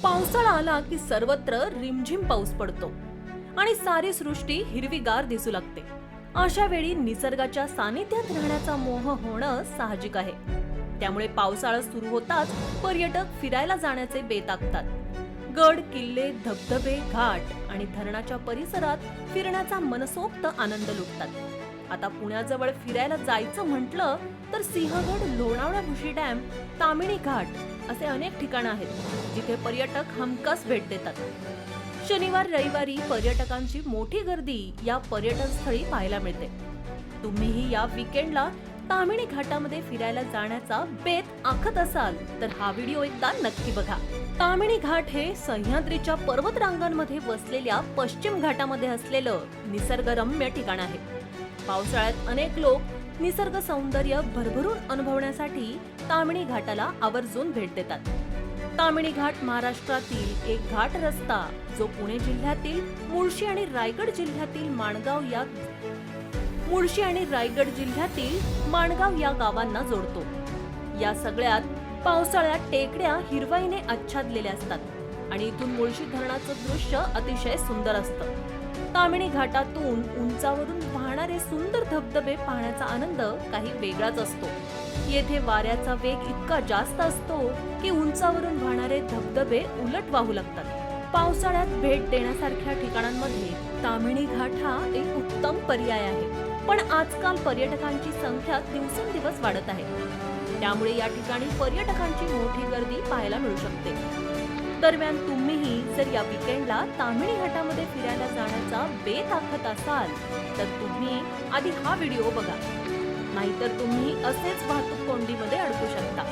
पावसाळा आला की सर्वत्र रिमझिम पाऊस पडतो आणि सारी सृष्टी हिरवीगार दिसू लागते. अशा वेळी निसर्गाच्या सानिध्यात राहण्याचा मोह होणं साहजिक आहे. त्यामुळे पावसाळा सुरू होताच पर्यटक फिरायला जाण्याचे बेत आखतात. गड, किल्ले, धबधबे, घाट आणि धरणाच्या परिसरात फिरण्याचा मनसोक्त आनंद लुटतात. आता पुण्याजवळ फिरायला जायचं म्हटलं तर सिंहगड, लोणावळा, भुशी डॅम, तामिणी घाट असे अनेक ठिकाणं आहेत जिथे पर्यटक हमखास भेट देतात. शनिवार, रविवारी पर्यटकांची मोठी गर्दी या पर्यटन स्थळी पाहायला मिळते. तुम्हीही या वीकेंडला तामिणी घाटामध्ये फिरायला जाण्याचा बेत आखत असाल तर हा व्हिडिओ एकदा नक्की बघा. तामिणी घाट हे सह्याद्रीच्या पर्वतरांगांमध्ये वसलेल्या पश्चिम घाटामध्ये असलेलं निसर्गरम्य ठिकाण आहे. पावसाळ्यात अनेक लोक निसर्ग सौंदर्य भरभरून अनुभवण्यासाठी तामिणी घाटाला आवर्जून भेट देतात. तामिणी घाट महाराष्ट्रातील एक घाट रस्ता जो पुणे जिल्ह्यातील मुळशी आणि रायगड जिल्ह्यातील माणगाव या गावांना जोडतो. या सगळ्यात पावसाळ्यात टेकड्या हिरवाईने आच्छादलेल्या असतात आणि इथून मुळशी धरणाचं दृश्य अतिशय सुंदर असतं. तामिणी घाटातून उंचावरून वाहणारे सुंदर धबधबे पाहण्याचा आनंद काही वेगळाच असतो. येथे वाऱ्याचा वेग इतका जास्त असतो की उंचावरून वाहणारे धबधबे उलट वाहू लागतात. पावसाळ्यात भेट देण्यासारख्या ठिकाणांमध्ये तामिणी घाट हा एक उत्तम पर्याय आहे. पण आजकाल पर्यटकांची संख्या दिवसेंदिवस वाढत आहे. त्यामुळे या ठिकाणी पर्यटकांची मोठी गर्दी पाहायला मिळू शकते. दरम्यान तुम्हीही जर या वीकेंडला तामिणी घाटामध्ये फिरायला जाण्याचा बेत आखत असाल तर तुम्ही आधी हा व्हिडिओ बघा. नाहीतर तुम्ही असेच वाहतूक कोंडीमध्ये अडकू शकता.